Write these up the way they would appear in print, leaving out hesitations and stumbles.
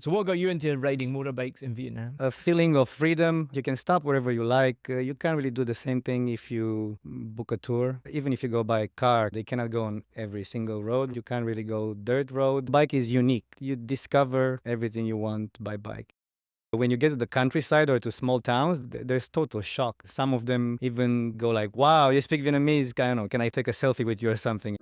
So what got you into riding motorbikes in Vietnam? A feeling of freedom. You can stop wherever you like. You can't really do the same thing if you book a tour. Even if you go by car, they cannot go on every single road. You can't really go dirt road. Bike is unique. You discover everything you want by bike. When you get to the countryside or to small towns, there's total shock. Some of them even go like, wow, you speak Vietnamese, I don't know, can I take a selfie with you or something?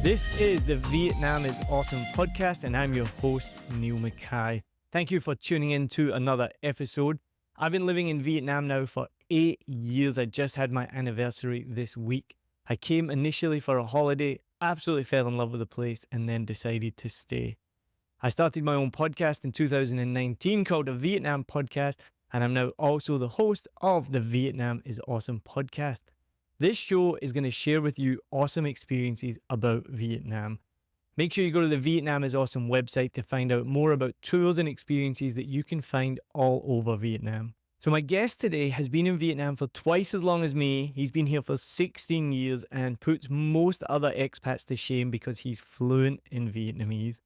This is the Vietnam is Awesome podcast, and I'm your host, Niall Mackay. Thank you for tuning in to another episode. I've been living in Vietnam now for 8 years. I just had my anniversary this week. I came initially for a holiday, absolutely fell in love with the place, and then decided to stay. I started my own podcast in 2019 called the Vietnam Podcast, and I'm now also the host of the Vietnam is Awesome podcast. This show is going to share with you awesome experiences about Vietnam. Make sure you go to the Vietnam is Awesome website to find out more about tours and experiences that you can find all over Vietnam. So my guest today has been in Vietnam for twice as long as me. He's been here for 16 years and puts most other expats to shame because he's fluent in Vietnamese.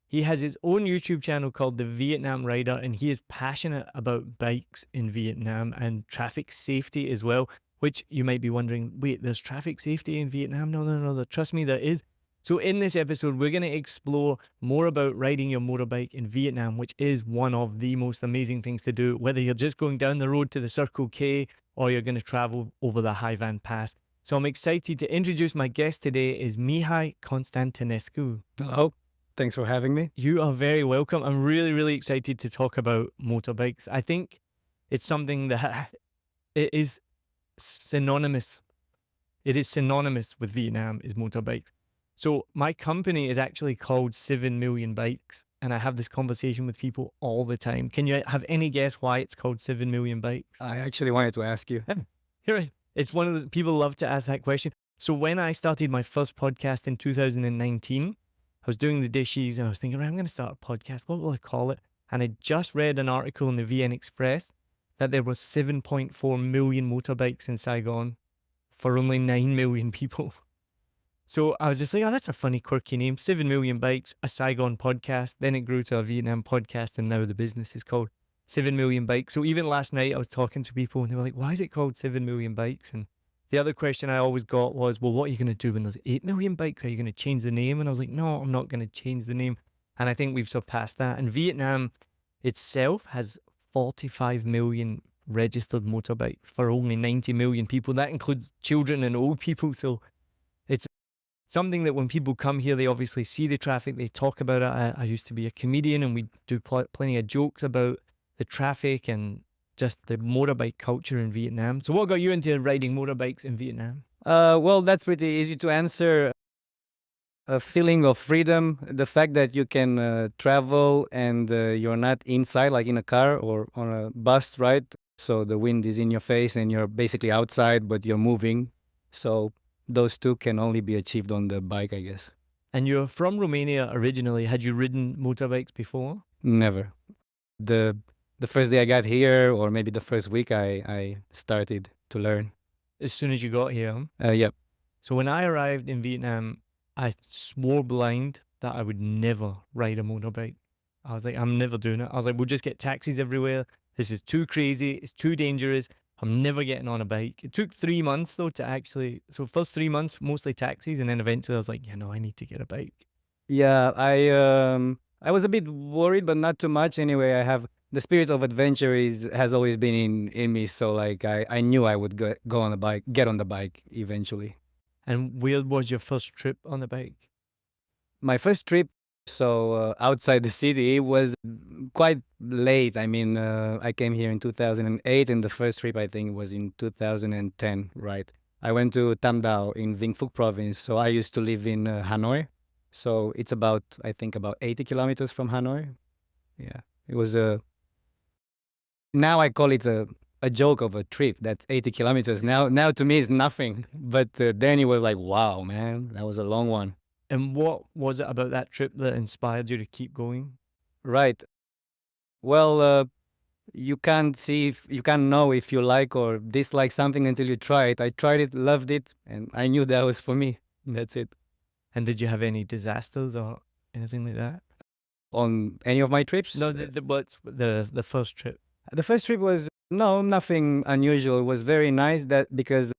He has his own YouTube channel called The Vietnam Rider, and he is passionate about bikes in Vietnam and traffic safety as well, which you might be wondering, wait, there's traffic safety in Vietnam? No, trust me, there is. So in this episode, we're going to explore more about riding your motorbike in Vietnam, which is one of the most amazing things to do, whether you're just going down the road to the Circle K or you're going to travel over the Hai Van Pass. So I'm excited to introduce my guest today is Mihai Constantinescu. Hello, thanks for having me. You are very welcome. I'm really excited to talk about motorbikes. I think it's something that it is synonymous. It is synonymous with Vietnam is motorbikes. So my company is actually called 7 Million Bikes, and I have this conversation with people all the time. Can you have any guess why it's called 7 Million Bikes? I actually wanted to ask you. It's one of the people love to ask that question. So when I started my first podcast in 2019, I was doing the dishes and I was thinking, right, I'm going to start a podcast. What will I call it? And I just read an article in the VN Express that there was 7.4 million motorbikes in Saigon for only 9 million people. So I was just like, oh, that's a funny, quirky name. 7 Million Bikes, a Saigon podcast. Then it grew to a Vietnam podcast, and now the business is called 7 Million Bikes. So even last night I was talking to people and they were like, why is it called 7 Million Bikes? And the other question I always got was, well, what are you going to do when there's 8 million bikes? Are you going to change the name? And I was like, no, I'm not going to change the name. And I think we've surpassed that. And Vietnam itself has 45 million registered motorbikes for only 90 million people. That includes children and old people. So it's something that when people come here, they obviously see the traffic, they talk about it. I used to be a comedian and we do plenty of jokes about the traffic and just the motorbike culture in Vietnam. So what got you into riding motorbikes in Vietnam? Well, that's pretty easy to answer. A feeling of freedom, the fact that you can travel and you're not inside like in a car or on a bus, right? So the wind is in your face and you're basically outside, but you're moving. So those two can only be achieved on the bike, I guess. And you're from Romania originally. Had you ridden motorbikes before? Never. The first day I got here, or maybe the first week, I started to learn. As soon as you got here? Yep. So when I arrived in Vietnam, I swore blind that I would never ride a motorbike. I was like, I'm never doing it. I was like, we'll just get taxis everywhere. This is too crazy. It's too dangerous. I'm never getting on a bike. It took 3 months though to actually, so first 3 months, mostly taxis. And then eventually I was like, I need to get a bike. Yeah, I was a bit worried, but not too much. Anyway, I have the spirit of adventure has always been in me. So like I knew I would go on the bike, get on the bike eventually. And where was your first trip on the bike? My first trip, so outside the city, was quite late. I mean, I came here in 2008, and the first trip I think was in 2010, right? I went to Tam Dao in Vinh Phuc province. So I used to live in Hanoi. So it's about, I think, about 80 kilometers from Hanoi. Yeah, it was now I call it a joke of a trip. That's 80 kilometers. Now to me it's nothing. But then it was like, wow, man, that was a long one. And what was it about that trip that inspired you to keep going? Right. Well, you can't you can't know if you like or dislike something until you try it. I tried it, loved it, and I knew that was for me. That's it. And did you have any disasters or anything like that? On any of my trips? No, what's the first trip? The first trip was nothing unusual. It was very nice that because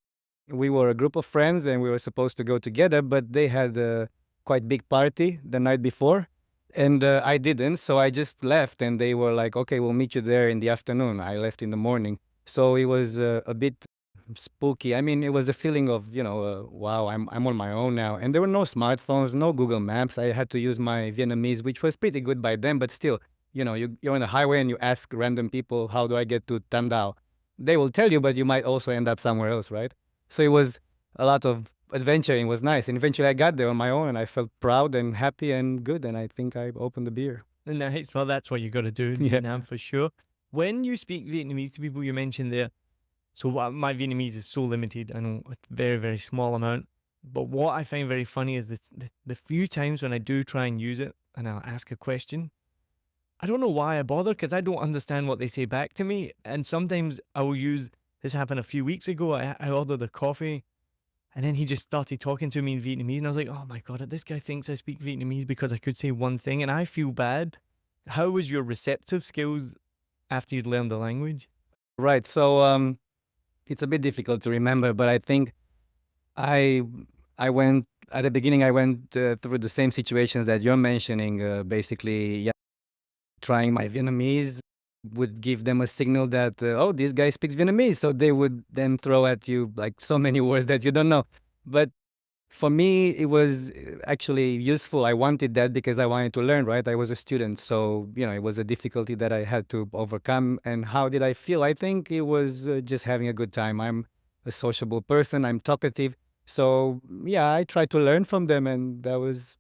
we were a group of friends and we were supposed to go together, but they had a quite big party the night before, and I didn't, so I just left. And they were like, "Okay, we'll meet you there in the afternoon." I left in the morning, so it was a bit spooky. I mean, it was a feeling of wow, I'm on my own now, and there were no smartphones, no Google Maps. I had to use my Vietnamese, which was pretty good by then, but still, you're on the highway and you ask random people, "How do I get to Tam Dao?" They will tell you, but you might also end up somewhere else, right? So it was a lot of adventure and it was nice. And eventually I got there on my own and I felt proud and happy and good. And I think I opened the beer. Nice. Well, that's what you got to do in Yeah. Vietnam for sure. When you speak Vietnamese to people, you mentioned there. So my Vietnamese is so limited. I know a very, very small amount. But what I find very funny is the few times when I do try and use it and I'll ask a question, I don't know why I bother because I don't understand what they say back to me. And sometimes I will use this happened a few weeks ago. I ordered a coffee and then he just started talking to me in Vietnamese. And I was like, oh my God, this guy thinks I speak Vietnamese because I could say one thing and I feel bad. How was your receptive skills after you'd learned the language? Right. So it's a bit difficult to remember, but I think I I went at the beginning. I went through the same situations that you're mentioning. Basically, yeah, trying my Vietnamese would give them a signal that oh, this guy speaks Vietnamese, so they would then throw at you like so many words that you don't know. But for me, it was actually useful. I wanted that because I wanted to learn, right? I was a student. So, it was a difficulty that I had to overcome. And how did I feel? I think it was just having a good time. I'm a sociable person, I'm talkative. So, yeah, I tried to learn from them, and that was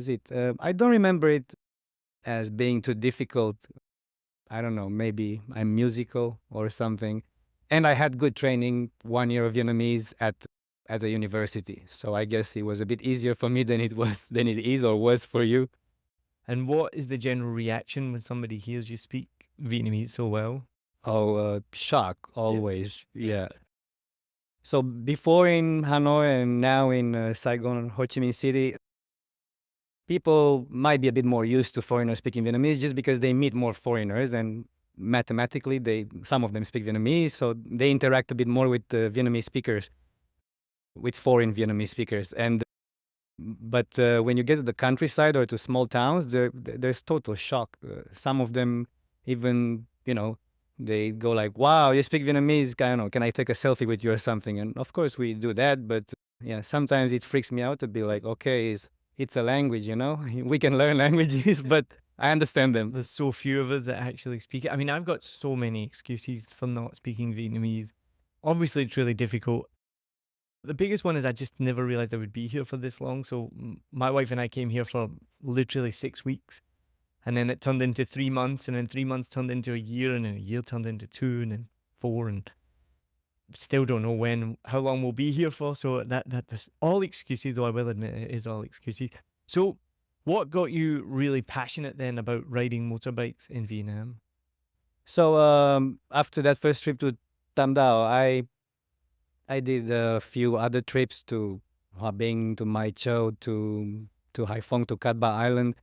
it. I don't remember it as being too difficult. I don't know, maybe I'm musical or something. And I had good training, 1 year of Vietnamese at a university. So I guess it was a bit easier for me than it is or was for you. And what is the general reaction when somebody hears you speak Vietnamese so well? Oh, shock always. Yeah. So before in Hanoi and now in Saigon, Ho Chi Minh City, people might be a bit more used to foreigners speaking Vietnamese just because they meet more foreigners, and mathematically some of them speak Vietnamese, so they interact a bit more with Vietnamese speakers, with foreign Vietnamese speakers. And but when you get to the countryside or to small towns, there's total shock. Some of them even, they go like, "Wow, you speak Vietnamese? I don't know, can I take a selfie with you or something?" And of course we do that, but yeah, sometimes it freaks me out to be like, okay, it's a language, we can learn languages, but I understand them. There's so few of us that actually speak it. I mean, I've got so many excuses for not speaking Vietnamese. Obviously, it's really difficult. The biggest one is I just never realized I would be here for this long. So my wife and I came here for literally 6 weeks. And then it turned into 3 months, and then 3 months turned into a year, and then a year turned into 2, and then 4, and still don't know how long we'll be here for. So that's all excuses, though I will admit it is all excuses. So what got you really passionate then about riding motorbikes in Vietnam? So after that first trip to Tam Dao, I did a few other trips to Hoa Binh, to Mai Châu, to Haiphong, to Cat Ba Island.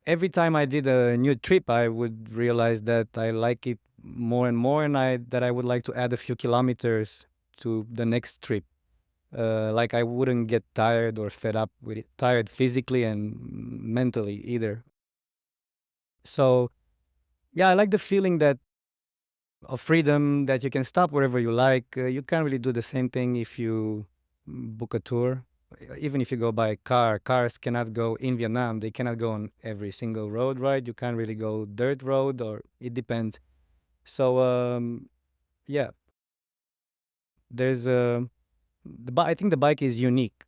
Every time I did a new trip, I would realize that I like it more and more, and that I would like to add a few kilometers to the next trip. Like I wouldn't get tired or fed up with it, tired physically and mentally either. So yeah, I like the feeling that of freedom, that you can stop wherever you like. You can't really do the same thing if you book a tour. Even if you go by car, cars cannot go in Vietnam. They cannot go on every single road, right? You can't really go dirt road, or it depends. So yeah, there's I think the bike is unique,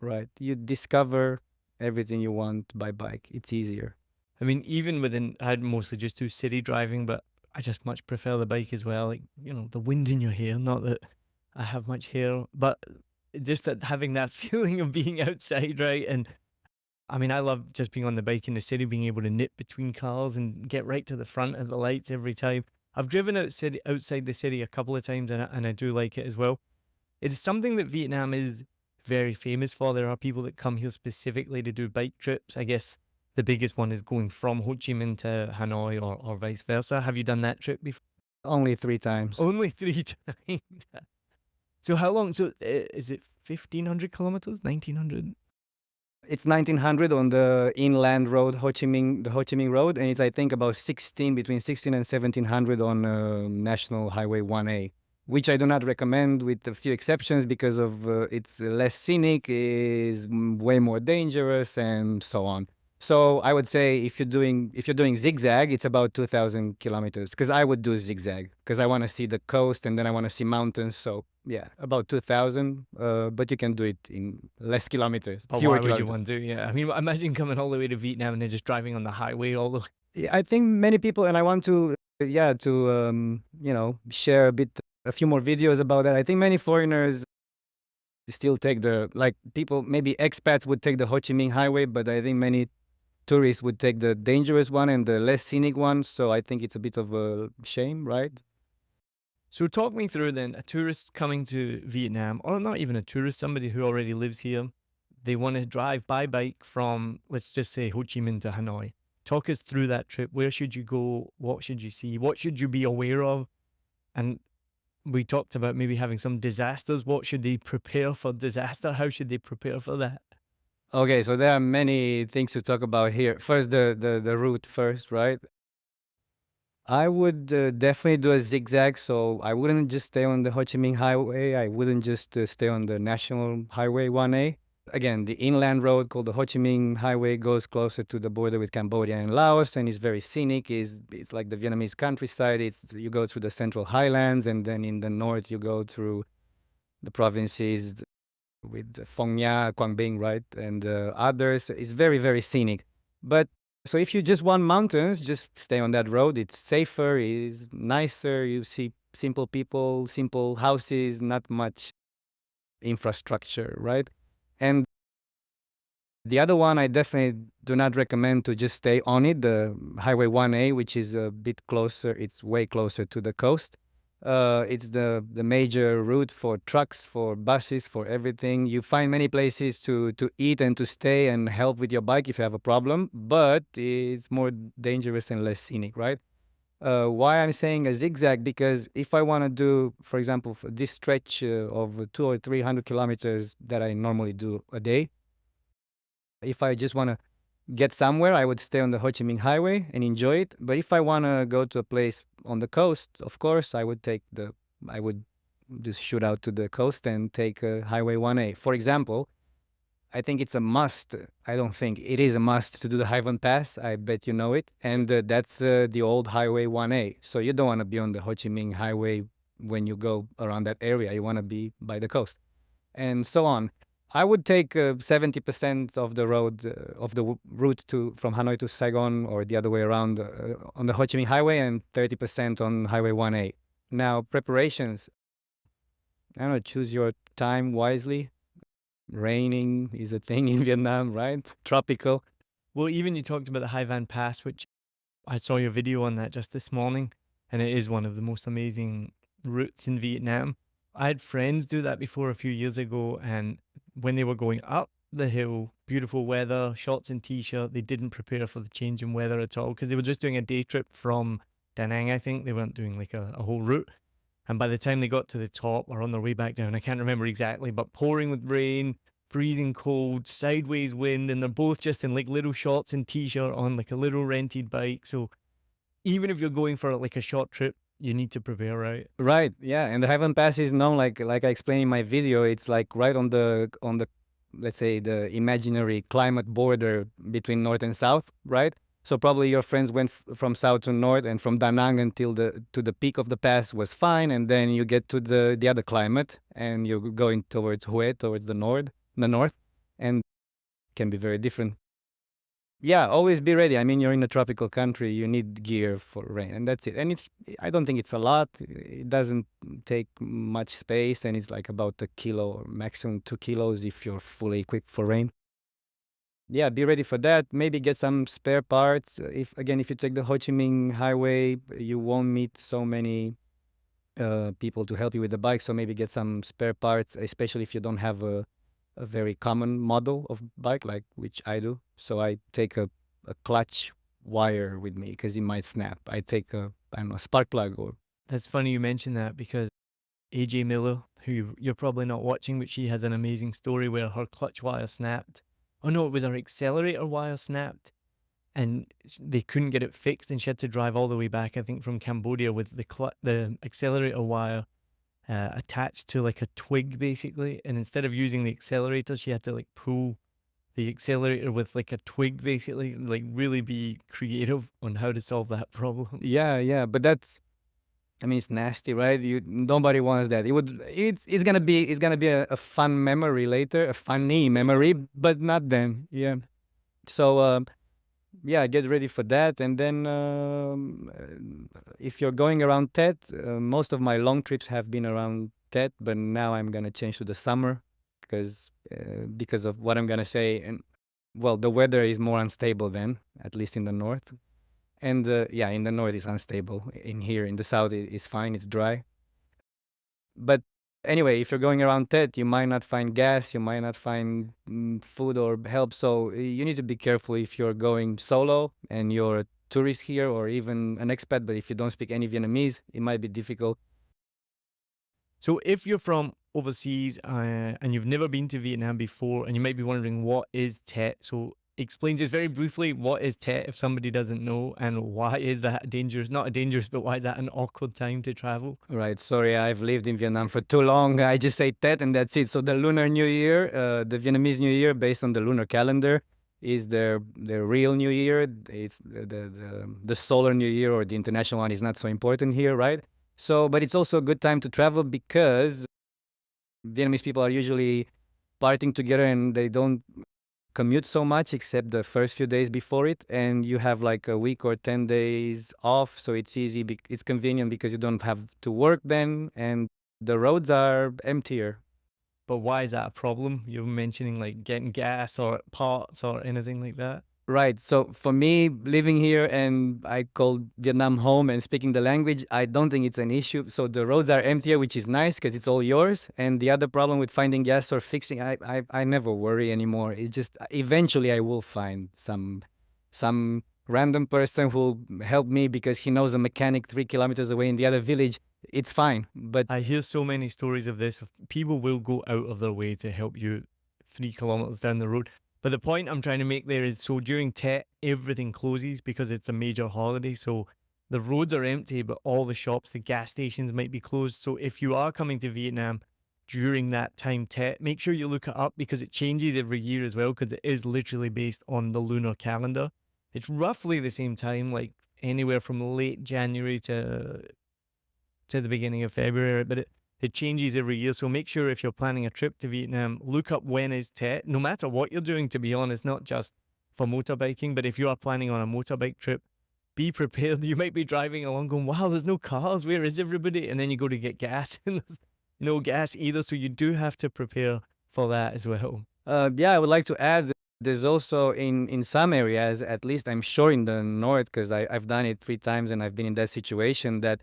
right? You discover everything you want by bike. It's easier. I mean, even I'd mostly just do city driving, but I just much prefer the bike as well. Like, the wind in your hair, not that I have much hair, but just that having that feeling of being outside, right? And I mean, I love just being on the bike in the city, being able to nip between cars and get right to the front of the lights every time. I've driven outside the city a couple of times, and I do like it as well. It is something that Vietnam is very famous for. There are people that come here specifically to do bike trips. I guess the biggest one is going from Ho Chi Minh to Hanoi, or vice versa. Have you done that trip before? Only 3 times. Only 3 times. So how long? So is it 1,500 kilometers? 1,900? It's 1900 on the inland road, the Ho Chi Minh Road, and it's I think about 16, between 16 and 1700 on National Highway 1A, which I do not recommend, with a few exceptions, because of it's less scenic, is way more dangerous, and so on. So I would say if you're doing zigzag, it's about 2,000 kilometers, because I would do zigzag because I want to see the coast and then I want to see mountains. So yeah, about 2,000, but you can do it in less kilometers, But fewer why would you kilometers. want to? Yeah, I mean, imagine coming all the way to Vietnam and then just driving on the highway all the way. Yeah, I think many people, and I want to, yeah, to share a few more videos about that. I think many foreigners still take like people, maybe expats would take the Ho Chi Minh Highway, but I think many tourists would take the dangerous one and the less scenic one. So I think it's a bit of a shame, right? So talk me through then a tourist coming to Vietnam, or not even a tourist, somebody who already lives here. They want to drive by bike from, let's just say, Ho Chi Minh to Hanoi. Talk us through that trip. Where should you go? What should you see? What should you be aware of? And we talked about maybe having some disasters. What should they prepare for disaster? How should they prepare for that? Okay, so there are many things to talk about here. First, the route first, right? I would definitely do a zigzag, so I wouldn't just stay on the Ho Chi Minh Highway. I wouldn't just stay on the National Highway 1A. Again, the inland road called the Ho Chi Minh Highway goes closer to the border with Cambodia and Laos, and is very scenic. It's like the Vietnamese countryside. You go through the Central Highlands, and then in the north you go through the provinces with Phong Nha, Quang Binh, right, and others. It's very, very scenic. But so if you just want mountains, just stay on that road. It's safer, it's nicer. You see simple people, simple houses, not much infrastructure, right? And the other one, I definitely do not recommend to just stay on it, the Highway 1A, which is a bit closer. It's way closer to the coast. It's the major route for trucks, for buses, for everything. You find many places to eat and to stay and help with your bike if you have a problem, but it's more dangerous and less scenic, right? Why I'm saying a zigzag? Because if I want to do, for example, for this stretch of 200 or 300 kilometers that I normally do a day, if I just want to get somewhere, I would stay on the Ho Chi Minh Highway and enjoy it. But if I want to go to a place on the coast, of course, I would just shoot out to the coast and take Highway 1A. For example, I think it's a must. I don't think it is a must to do the Hai Van Pass. I bet you know it. And that's the old Highway 1A. So you don't want to be on the Ho Chi Minh Highway when you go around that area. You want to be by the coast and so on. I would take 70% of the road, route from Hanoi to Saigon, or the other way around, on the Ho Chi Minh Highway, and 30% on Highway 1A. Now, preparations. I don't know, choose your time wisely. Raining is a thing in Vietnam, right? Tropical. Well, even you talked about the Hai Van Pass, which I saw your video on that just this morning, and it is one of the most amazing routes in Vietnam. I had friends do that before a few years ago, and when they were going up the hill, beautiful weather, shorts and t-shirt, they didn't prepare for the change in weather at all because they were just doing a day trip from Da Nang, I think. They weren't doing like a whole route. And by the time they got to the top or on their way back down, I can't remember exactly, but pouring with rain, freezing cold, sideways wind, and they're both just in like little shorts and t-shirt on like a little rented bike. So even if you're going for like a short trip, you need to prepare, right? Right. Yeah. And the Hai Van Pass is known, like I explained in my video, it's like right on the let's say the imaginary climate border between north and south, right? So probably your friends went from south to north, and from Da Nang until to the peak of the pass was fine, and then you get to the other climate, and you're going towards Hue, towards the north, and can be very different. Yeah, always be ready. I mean, you're in a tropical country, you need gear for rain, and that's it. And I don't think it's a lot. It doesn't take much space, and it's like about a kilo or maximum 2 kilos if you're fully equipped for rain. yeah, be ready for that. Maybe get some spare parts. If you take the Ho Chi Minh Highway, you won't meet so many people to help you with the bike. So maybe get some spare parts, especially if you don't have a very common model of bike, like which I do. So I take a clutch wire with me because it might snap. I take I don't know, a spark plug or That's funny you mentioned that because AJ Miller, who you're probably not watching, but she has an amazing story where her clutch wire snapped. Oh no, it was her accelerator wire snapped and they couldn't get it fixed and she had to drive all the way back, I think, from Cambodia with the accelerator wire attached to like a twig basically. And instead of using the accelerator, she had to like pull the accelerator with like a twig basically, like really be creative on how to solve that problem. yeah. But that's, I mean, it's nasty, right? Nobody wants that. It's gonna be a fun memory later, a funny memory, but not then. Yeah. So yeah, get ready for that. And then if you're going around Tet, most of my long trips have been around Tet, but now I'm gonna change to the summer because of what I'm gonna say. And well, the weather is more unstable then, at least in the north. And yeah, in the north it's unstable. In here in the south it's fine, it's dry. But anyway, if you're going around Tet, you might not find gas, you might not find food or help. So you need to be careful if you're going solo and you're a tourist here or even an expat. But if you don't speak any Vietnamese, it might be difficult. So if you're from overseas and you've never been to Vietnam before and you might be wondering what is Tet, so explain just very briefly what is Tet if somebody doesn't know and why is that dangerous, not a dangerous, but why is that an awkward time to travel? Right. Sorry, I've lived in Vietnam for too long. I just say Tet and that's it. So the Lunar New Year, the Vietnamese New Year based on the lunar calendar, is their real New Year. It's the solar New Year or the international one is not so important here, right? So, but it's also a good time to travel because Vietnamese people are usually partying together and they don't commute so much except the first few days before it, and you have like a week or 10 days off, so it's easy, it's convenient because you don't have to work then, and the roads are emptier. But why is that a problem? You're mentioning like getting gas or parts or anything like that. Right. So for me, living here and I call Vietnam home and speaking the language, I don't think it's an issue. So the roads are emptier, which is nice because it's all yours. And the other problem with finding gas or fixing, I never worry anymore. It just eventually I will find some random person who'll help me because he knows a mechanic 3 kilometers away in the other village. It's fine. But I hear so many stories of this. People will go out of their way to help you 3 kilometers down the road. But the point I'm trying to make there is so during Tet, everything closes because it's a major holiday. So the roads are empty, but all the shops, the gas stations might be closed. So if you are coming to Vietnam during that time, Tet, make sure you look it up because it changes every year as well, because it is literally based on the lunar calendar. It's roughly the same time, like anywhere from late January to the beginning of February, but it changes every year. So make sure if you're planning a trip to Vietnam, look up when is Tet, no matter what you're doing, to be honest, not just for motorbiking, but if you are planning on a motorbike trip, be prepared. You might be driving along going, wow, there's no cars. Where is everybody? And then you go to get gas and there's no gas either. So you do have to prepare for that as well. yeah, I would like to add there's also in some areas, at least I'm sure in the north, because I've done it 3 times and I've been in that situation, that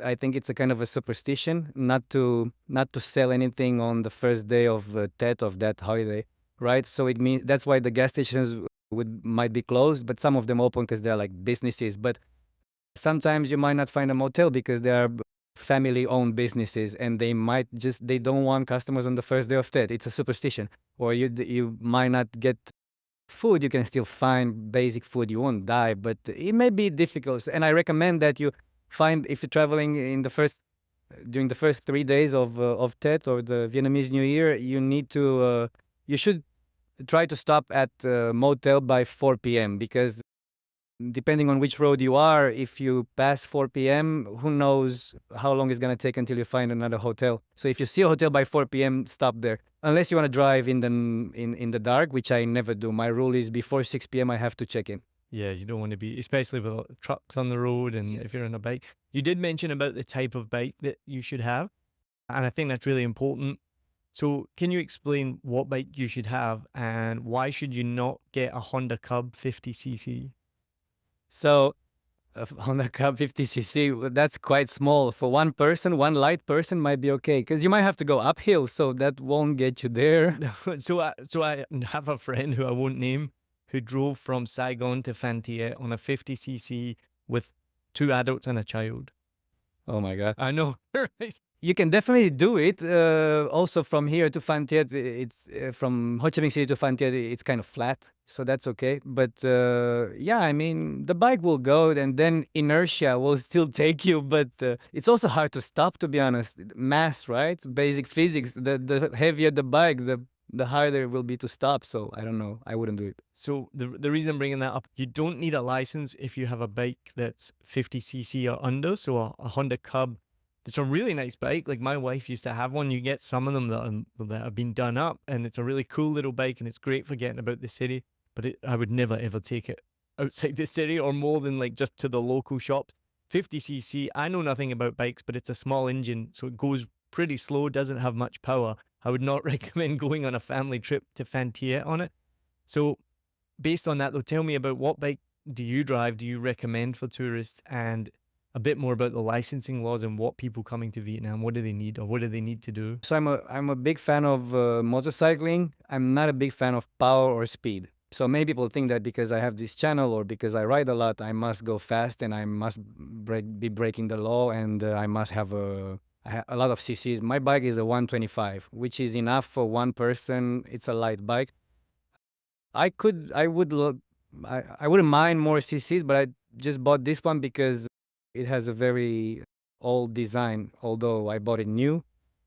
I think it's a kind of a superstition not to sell anything on the first day of Tet of that holiday, right? So it means that's why the gas stations might be closed, but some of them open because they're like businesses. But sometimes you might not find a motel because they are family-owned businesses, and they don't want customers on the first day of Tet. It's a superstition. Or you might not get food. You can still find basic food. You won't die, but it may be difficult. And I recommend that you find, if you're traveling during the first 3 days of Tet or the Vietnamese New Year, you should try to stop at a motel by 4 p.m. because depending on which road you are, if you pass 4 p.m., who knows how long it's going to take until you find another hotel. So if you see a hotel by 4 p.m., stop there. Unless you want to drive in the dark, which I never do. My rule is before 6 p.m., I have to check in. Yeah, you don't want to be, especially with trucks on the road and if you're on a bike. You did mention about the type of bike that you should have. And I think that's really important. So can you explain what bike you should have and why should you not get a Honda Cub 50cc? So Honda Cub 50cc, that's quite small. For one person, one light person might be okay because you might have to go uphill, so that won't get you there. So I have a friend who I won't name who drove from Saigon to Fantier on a 50cc with two adults and a child. Oh my God. I know, right? You can definitely do it. Also, from here to Phan Thiet, it's from Ho Chi Minh City to Phan Thiet, it's kind of flat, so that's okay. But yeah, I mean, the bike will go, and then inertia will still take you. But it's also hard to stop, to be honest. Mass, right? Basic physics. The heavier the bike, the harder it will be to stop. So I don't know. I wouldn't do it. So the reason I'm bringing that up, you don't need a license if you have a bike that's 50cc or under. So a Honda Cub, it's a really nice bike. Like my wife used to have one. You get some of them that have been done up, and it's a really cool little bike, and it's great for getting about the city. But I would never ever take it outside the city or more than like just to the local shops. 50cc, I know nothing about bikes, but it's a small engine, so it goes pretty slow, doesn't have much power. I would not recommend going on a family trip to Fantier on it. So based on that though, tell me about what bike do you drive, do you recommend for tourists, and a bit more about the licensing laws and what people coming to Vietnam, what do they need or what do they need to do? So I'm a big fan of motorcycling. I'm not a big fan of power or speed. So many people think that because I have this channel or because I ride a lot, I must go fast and I must be breaking the law and I must have a lot of cc's. My bike is a 125, which is enough for one person. It's a light bike. I wouldn't mind more cc's, but I just bought this one because it has a very old design. Although I bought it new,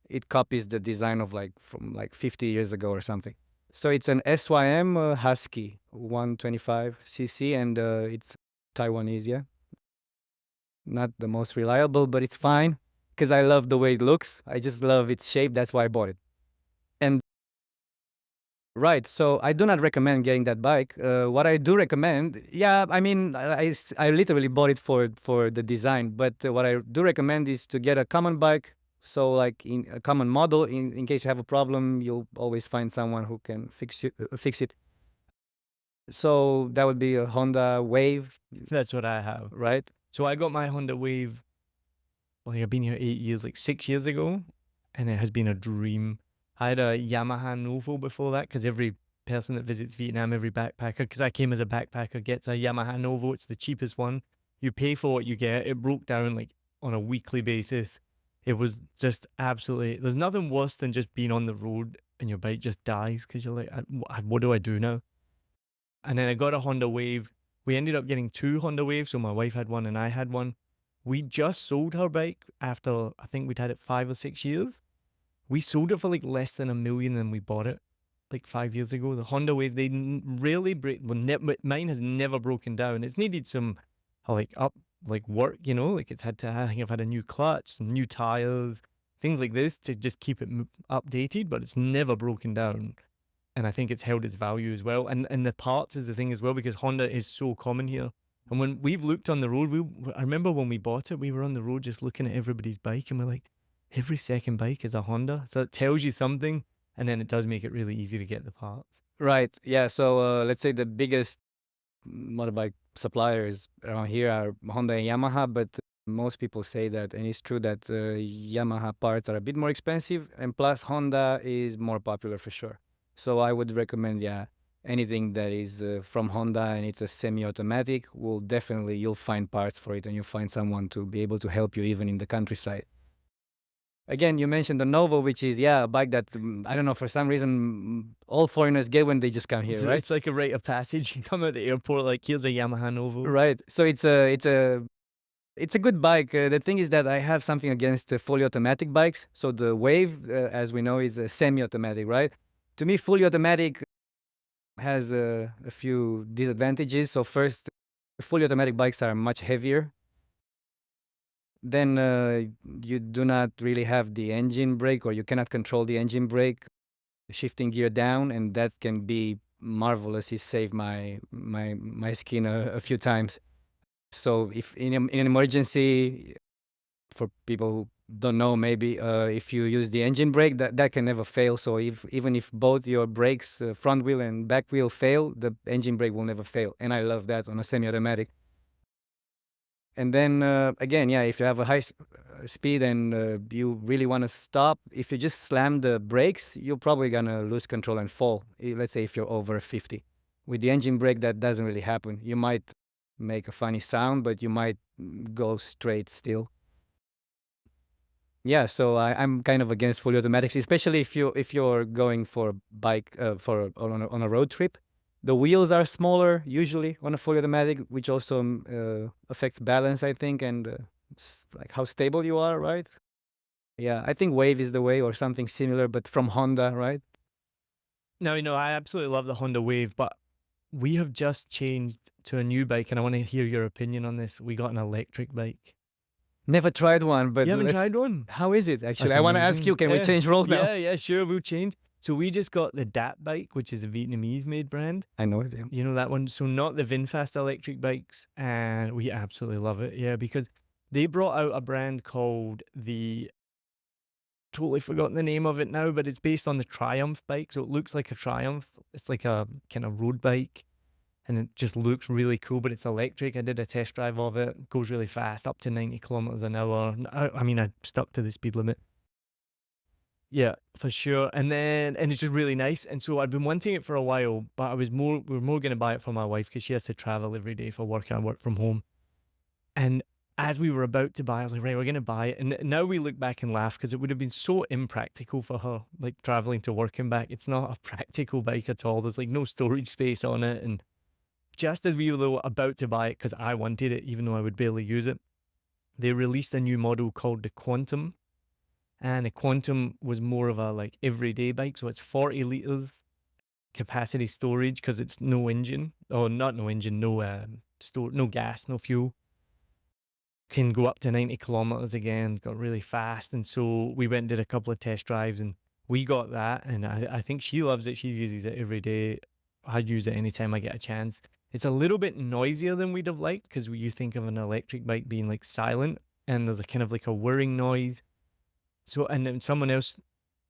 it copies the design of from 50 years ago or something. So it's an SYM Husky 125cc, and it's Taiwanese. Yeah, not the most reliable, but it's fine because I love the way it looks. I just love its shape. That's why I bought it. And right, so I do not recommend getting that bike. What I do recommend, yeah, I mean, I literally bought it for the design, but what I do recommend is to get a common bike. So, like in a common model, in case you have a problem, you'll always find someone who can fix it. So that would be a Honda Wave, That's what I have. right? So I got my Honda Wave, well, I've been here 8 years, like 6 years ago, and it has been a dream. I had a Yamaha Novo before that because every person that visits Vietnam, every backpacker, because I came as a backpacker, gets a Yamaha Novo. It's the cheapest one. You pay for what you get. It broke down like on a weekly basis. It was just absolutely, there's nothing worse than just being on the road and your bike just dies because you're like, what do I do now? And then I got a Honda Wave. We ended up getting two Honda Waves. So my wife had one and I had one. We just sold her bike after, I think we'd had it 5 or 6 years. We sold it for like less than $1 million than we bought it like 5 years ago. The Honda Wave, they rarely break. Well, mine has never broken down. It's needed some work, like it's had to, I think I've had a new clutch, some new tires, things like this to just keep it updated, but it's never broken down. And I think it's held its value as well. And the parts is the thing as well, because Honda is so common here. And when we've looked on the road, I remember when we bought it, we were on the road just looking at everybody's bike and we're like, every second bike is a Honda. So it tells you something. And then it does make it really easy to get the parts. Right. Yeah. So let's say the biggest motorbike suppliers around here are Honda and Yamaha, but most people say that, and it's true that Yamaha parts are a bit more expensive, and plus Honda is more popular for sure. So I would recommend, yeah, anything that is from Honda and it's a semi-automatic, you'll find parts for it and you'll find someone to be able to help you even in the countryside. Again, you mentioned the Novo, which is, yeah, a bike that, I don't know, for some reason, all foreigners get when they just come here, right? It's like a rite of passage. You come out the airport, like, here's a Yamaha Novo. Right. So it's a good bike. The thing is that I have something against fully automatic bikes. So the Wave, as we know, is a semi-automatic, right? To me, fully automatic has a few disadvantages. So first, fully automatic bikes are much heavier. Then you do not really have the engine brake, or you cannot control the engine brake, shifting gear down, and that can be marvelous. It saved my skin a few times. So if in an emergency, for people who don't know, maybe if you use the engine brake, that can never fail. So even if both your brakes, front wheel and back wheel fail, the engine brake will never fail. And I love that on a semi-automatic. And then again, yeah, if you have a high speed and you really want to stop, if you just slam the brakes, you're probably gonna lose control and fall. Let's say if you're over 50. With the engine brake, that doesn't really happen. You might make a funny sound, but you might go straight still. Yeah, so I'm kind of against fully automatics, especially if you're going for bike on a road trip. The wheels are smaller usually on a fully automatic, which also affects balance, I think, and like how stable you are, right? Yeah, I think Wave is the way or something similar, but from Honda, right? No, I absolutely love the Honda Wave, but we have just changed to a new bike, and I want to hear your opinion on this. We got an electric bike. Never tried one, but You haven't tried one? how is it actually? That's I want to ask you, amazing. can we change roles now? Yeah, sure, we'll change. So we just got the DAT bike, which is a Vietnamese made brand. I know it, yeah. You know that one? So not the VinFast electric bikes, and we absolutely love it. Yeah, because they brought out a brand called totally forgotten the name of it now, but it's based on the Triumph bike. So it looks like a Triumph. It's like a kind of road bike, and it just looks really cool, but it's electric. I did a test drive of it. It goes really fast, up to 90 kilometers an hour. I mean, I stuck to the speed limit. Yeah, for sure. And it's just really nice. And so I'd been wanting it for a while, but we were more going to buy it for my wife because she has to travel every day for work. I work from home. And as we were about to buy, I was like, right, we're going to buy it. And now we look back and laugh because it would have been so impractical for her, like traveling to work and back. It's not a practical bike at all. There's like no storage space on it. And just as we were about to buy it, because I wanted it, even though I would barely use it, they released a new model called the Quantum. And the Quantum was more of a like everyday bike. So it's 40 liters capacity storage because it's no engine, or not no engine, no gas, no fuel. Can go up to 90 kilometers again, got really fast. And so we went and did a couple of test drives and we got that. And I think she loves it. She uses it every day. I use it anytime I get a chance. It's a little bit noisier than we'd have liked because you think of an electric bike being like silent and there's a kind of like a whirring noise. So, and then someone else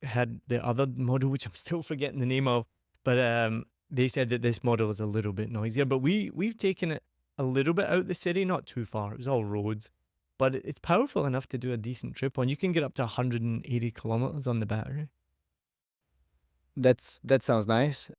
had the other model, which I'm still forgetting the name of, but they said that this model is a little bit noisier. But we've taken it a little bit out the city, not too far. It was all roads, but it's powerful enough to do a decent trip on. You can get up to 180 kilometers on the battery. That sounds nice.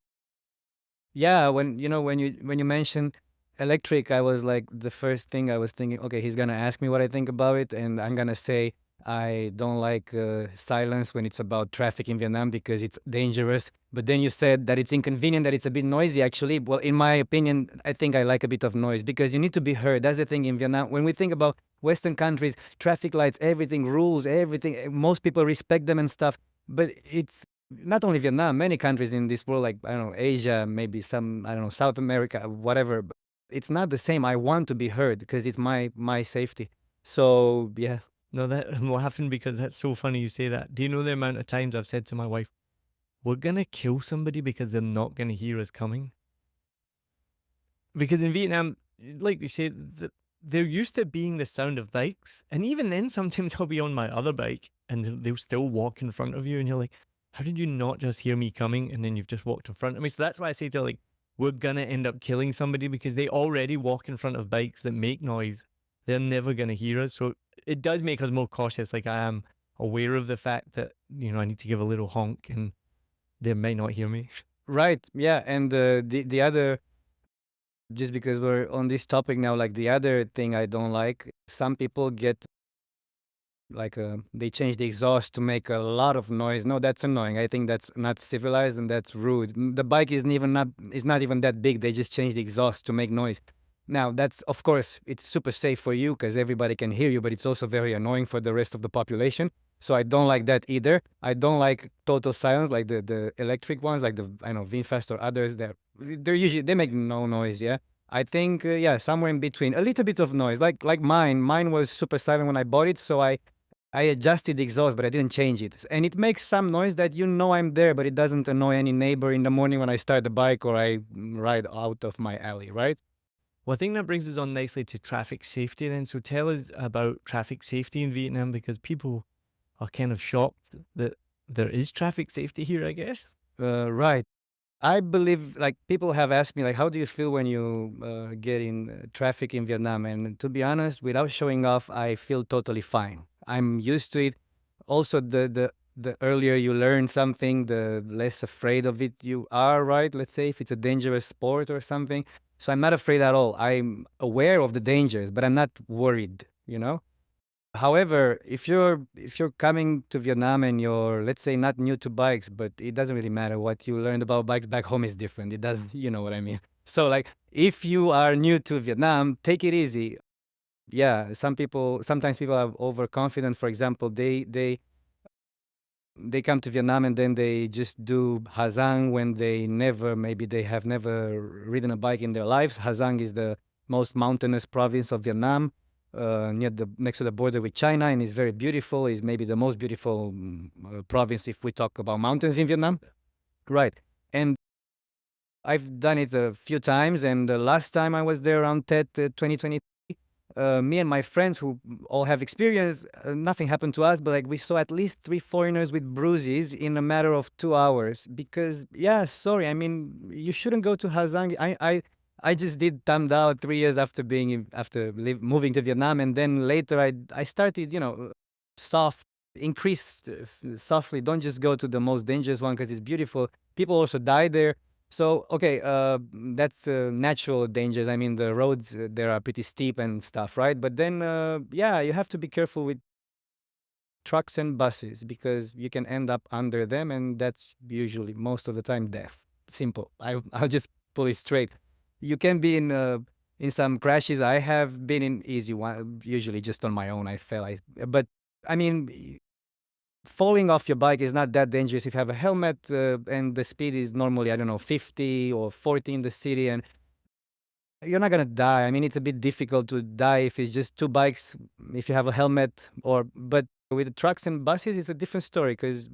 Yeah, when you mentioned electric, I was like, the first thing I was thinking, okay, he's gonna ask me what I think about it, and I'm gonna say I don't like silence when it's about traffic in Vietnam because it's dangerous. But then you said that it's inconvenient, that it's a bit noisy. Actually, well, in my opinion, I think I like a bit of noise because you need to be heard. That's the thing in Vietnam. When we think about Western countries, traffic lights, everything, rules, everything, most people respect them and stuff. But it's not only Vietnam, many countries in this world, like, I don't know, Asia, maybe some, I don't know, South America, whatever. But it's not the same. I want to be heard because it's my safety. So, yeah. No, that I'm laughing because that's so funny you say that. Do you know the amount of times I've said to my wife, we're going to kill somebody because they're not going to hear us coming? Because in Vietnam, like they say, they're used to being the sound of bikes. And even then, sometimes I'll be on my other bike and they'll still walk in front of you. And you're like, how did you not just hear me coming? And then you've just walked in front of me. So that's why I say to her, like, we're going to end up killing somebody because they already walk in front of bikes that make noise. They're never going to hear us. So it does make us more cautious. Like I am aware of the fact that, I need to give a little honk and they may not hear me. Right. Yeah. And the other, just because we're on this topic now, like the other thing I don't like, some people get like they change the exhaust to make a lot of noise. No, that's annoying. I think that's not civilized and that's rude. The bike is not even that big. They just change the exhaust to make noise. Now, that's, of course, it's super safe for you because everybody can hear you, but it's also very annoying for the rest of the population. So I don't like that either. I don't like total silence, like the electric ones, like the, I know, VinFast or others. They make no noise, yeah? I think, yeah, somewhere in between. A little bit of noise, like mine. Mine was super silent when I bought it, so I adjusted the exhaust, but I didn't change it. And it makes some noise that I'm there, but it doesn't annoy any neighbor in the morning when I start the bike or I ride out of my alley, right? Well, I think that brings us on nicely to traffic safety then. So tell us about traffic safety in Vietnam because people are kind of shocked that there is traffic safety here, I guess. Right. I believe, like, people have asked me, like, how do you feel when you get in traffic in Vietnam? And to be honest, without showing off, I feel totally fine. I'm used to it. Also, the earlier you learn something, the less afraid of it you are, right? Let's say if it's a dangerous sport or something. So I'm not afraid at all. I'm aware of the dangers, but I'm not worried, you know? However, if you're coming to Vietnam and you're, let's say, not new to bikes, but it doesn't really matter, what you learned about bikes back home is different. It does, you know what I mean? So, like, if you are new to Vietnam, take it easy. Yeah, sometimes people are overconfident. For example, they come to Vietnam and then they just do Hazang when maybe they have never ridden a bike in their lives. Hazang is the most mountainous province of Vietnam, next to the border with China, and is very beautiful. Is maybe the most beautiful province if we talk about mountains in Vietnam. Right. And I've done it a few times, and the last time I was there around TED 2020, me and my friends who all have experience, nothing happened to us, but like we saw at least 3 foreigners with bruises in a matter of 2 hours. Because, yeah, sorry, I mean, you shouldn't go to Hazang. I just did Tam Dao 3 years after moving to Vietnam, and then later I started, soft, increase softly. Don't just go to the most dangerous one because it's beautiful. People also die there. So, okay, that's natural dangers. I mean, the roads there are pretty steep and stuff, right? But then, yeah, you have to be careful with trucks and buses because you can end up under them, and that's usually most of the time death. Simple. I'll just pull it straight. You can be in some crashes. I have been in easy one, usually just on my own. I fell. But I mean, falling off your bike is not that dangerous if you have a helmet, and the speed is normally, I don't know, 50 or 40 in the city, and you're not gonna die. I mean, it's a bit difficult to die if it's just two bikes, if you have a helmet, but with the trucks and buses, it's a different story because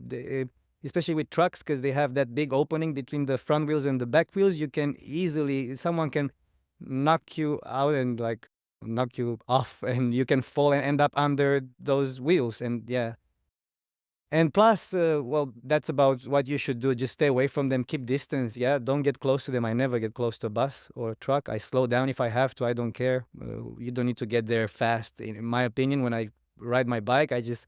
especially with trucks, because they have that big opening between the front wheels and the back wheels, someone can knock you out and like knock you off, and you can fall and end up under those wheels. And yeah, and plus, well, that's about what you should do. Just stay away from them, keep distance. Yeah, don't get close to them. I never get close to a bus or a truck. I slow down if I have to. I don't care. You don't need to get there fast. In my opinion, when I ride my bike, I just,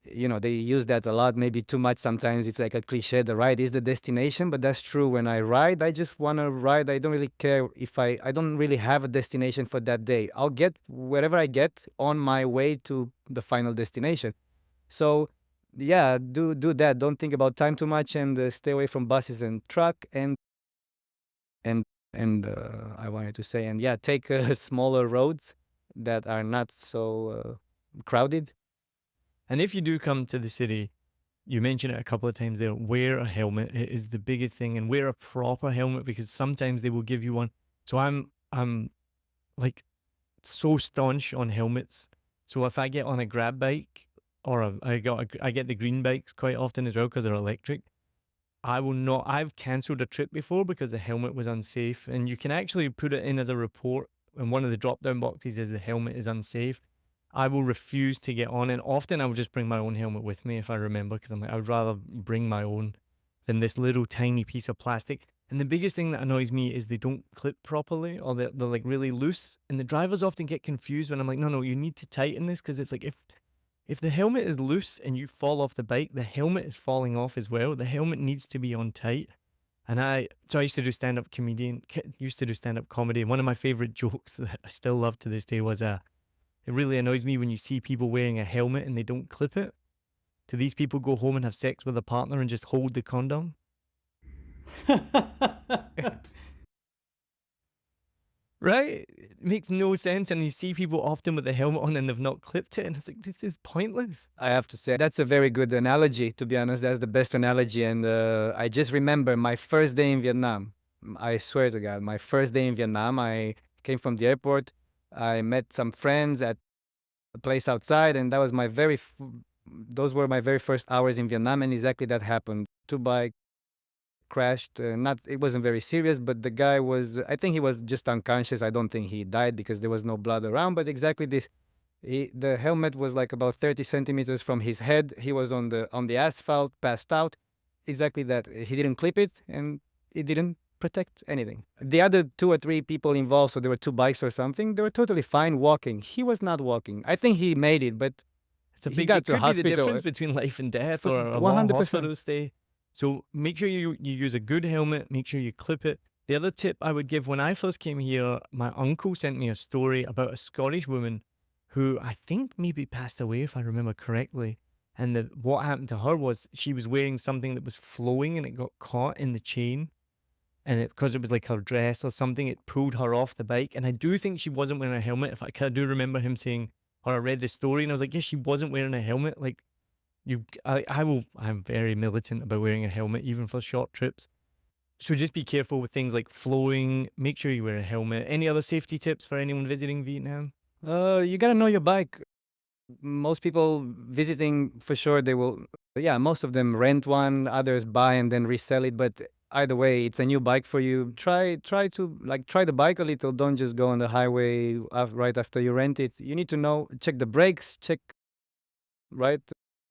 they use that a lot, maybe too much sometimes. It's like a cliche, the ride is the destination, but that's true. When I ride, I just want to ride. I don't really care if I don't really have a destination for that day. I'll get wherever I get on my way to the final destination. So, yeah, do that. Don't think about time too much, and stay away from buses and truck, and I wanted to say, and yeah, take smaller roads that are not so crowded. And if you do come to the city, you mentioned it a couple of times there, wear a helmet. It is the biggest thing, and wear a proper helmet because sometimes they will give you one. So I'm like so staunch on helmets. So if I get on a grab bike or I get the green bikes quite often as well because they're electric, I will not. I've cancelled a trip before because the helmet was unsafe, and you can actually put it in as a report. And one of the drop down boxes is the helmet is unsafe. I will refuse to get on, and often I will just bring my own helmet with me if I remember, because I'm like, I would rather bring my own than this little tiny piece of plastic. And the biggest thing that annoys me is they don't clip properly, or they're like really loose. And the drivers often get confused when I'm like, no, you need to tighten this, because it's like if the helmet is loose and you fall off the bike, the helmet is falling off as well. The helmet needs to be on tight. And I used to do used to do stand up comedy. And one of my favorite jokes that I still love to this day was it really annoys me when you see people wearing a helmet and they don't clip it. Do these people go home and have sex with a partner and just hold the condom? Right? It makes no sense. And you see people often with the helmet on and they've not clipped it. And it's like, this is pointless. I have to say, that's a very good analogy, to be honest. That's the best analogy. And I just remember my first day in Vietnam. I swear to God, my first day in Vietnam, I came from the airport. I met some friends at a place outside, and those were my very first hours in Vietnam, and exactly that happened. Two bike crashed. It wasn't very serious, but the guy I think he was just unconscious. I don't think he died because there was no blood around, but exactly this. The helmet was like about 30 centimeters from his head. He was on the asphalt, passed out. Exactly that. He didn't clip it, and it didn't protect anything. The other 2 or 3 people involved, so there were 2 bikes or something, they were totally fine walking. He was not walking. I think he made it, but It's a he big, got it to could be the hospital. difference between life and death or a long 100%. hospital stay. So make sure you use a good helmet, make sure you clip it. The other tip I would give, when I first came here, my uncle sent me a story about a Scottish woman who I think maybe passed away, if I remember correctly. And what happened to her was she was wearing something that was flowing and it got caught in the chain. And because it was like her dress or something, it pulled her off the bike. And I do think she wasn't wearing a helmet. If I do remember him saying, or I read the story, and I was like, yes, she wasn't wearing a helmet. Like, I'm very militant about wearing a helmet, even for short trips. So just be careful with things like flowing. Make sure you wear a helmet. Any other safety tips for anyone visiting Vietnam? You gotta know your bike. Most people visiting, for sure, they will. Yeah, most of them rent one. Others buy and then resell it. But either way, it's a new bike for you. Try the bike a little. Don't just go on the highway right after you rent it. You need to know. Check the brakes. Check, right.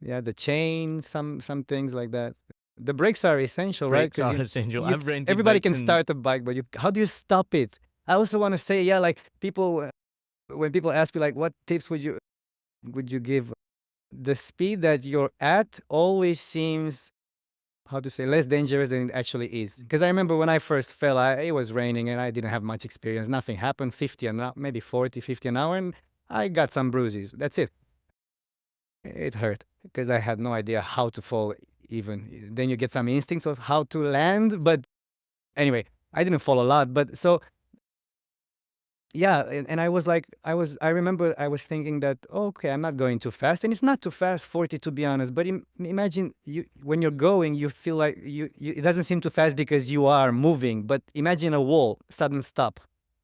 Yeah, the chain. Some things like that. The brakes are essential, right? Brakes are essential. You, I've rented everybody bikes can and start a bike, but how do you stop it? I also want to say, yeah, like people, when people ask me, like, what tips would you give? The speed that you're at always seems, how to say, less dangerous than it actually is. Because I remember when I first fell, it was raining and I didn't have much experience. Nothing happened. 50 an hour, maybe 40, 50 an hour, and I got some bruises. That's it. It hurt because I had no idea how to fall. Even then, you get some instincts of how to land. But anyway, I didn't fall a lot. But so yeah, and I was like, I remember I was thinking that, okay, I'm not going too fast, and it's not too fast, 40 to be honest. But imagine when you're going, you feel like it doesn't seem too fast because you are moving. But imagine a wall, sudden stop,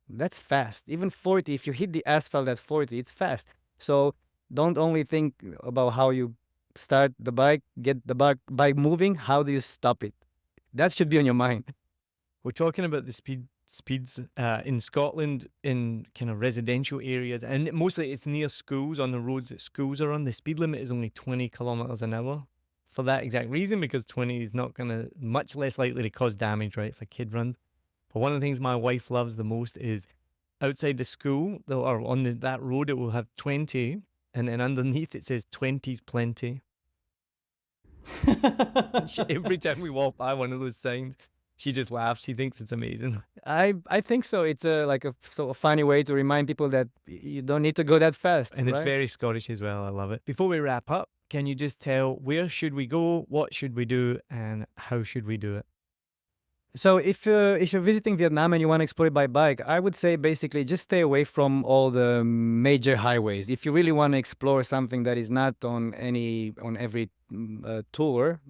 that's fast. Even 40, if you hit the asphalt at 40, it's fast. So don't only think about how you start the bike, get the bike moving. How do you stop it? That should be on your mind. we're talking about the speeds in Scotland in kind of residential areas, and mostly it's near schools, on the roads that schools are on. The speed limit is only 20 kilometers an hour for that exact reason, because 20 is not going to, much less likely to cause damage, right, if a kid runs. But one of the things my wife loves the most is outside the school, or on that road, it will have 20, and then underneath it says 20's plenty. Every time we walk by one of those signs, she just laughs. She thinks it's amazing. I think so. It's like a sort of funny way to remind people that you don't need to go that fast. And it's right? very Scottish as well. I love it. Before we wrap up, can you just tell where should we go, what should we do, and how should we do it? So if you're visiting Vietnam and you want to explore it by bike, I would say basically just stay away from all the major highways. If you really want to explore something that is not on every tour,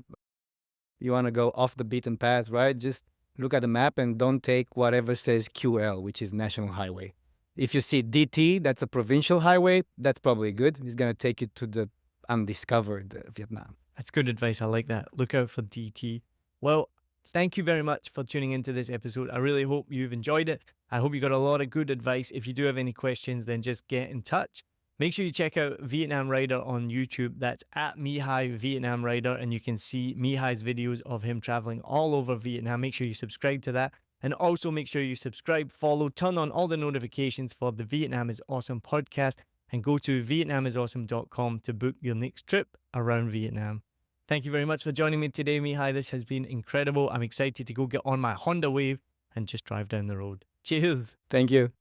you want to go off the beaten path, right? Just look at the map and don't take whatever says QL, which is National Highway. If you see DT, that's a provincial highway, that's probably good. It's going to take you to the undiscovered Vietnam. That's good advice. I like that. Look out for DT. Well, thank you very much for tuning into this episode. I really hope you've enjoyed it. I hope you got a lot of good advice. If you do have any questions, then just get in touch. Make sure you check out Vietnam Rider on YouTube. That's at Mihai Vietnam Rider, and you can see Mihai's videos of him traveling all over Vietnam. Make sure you subscribe to that. And also make sure you subscribe, follow, turn on all the notifications for the Vietnam is Awesome podcast, and go to vietnamisawesome.com to book your next trip around Vietnam. Thank you very much for joining me today, Mihai. This has been incredible. I'm excited to go get on my Honda Wave and just drive down the road. Cheers. Thank you.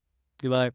Goodbye.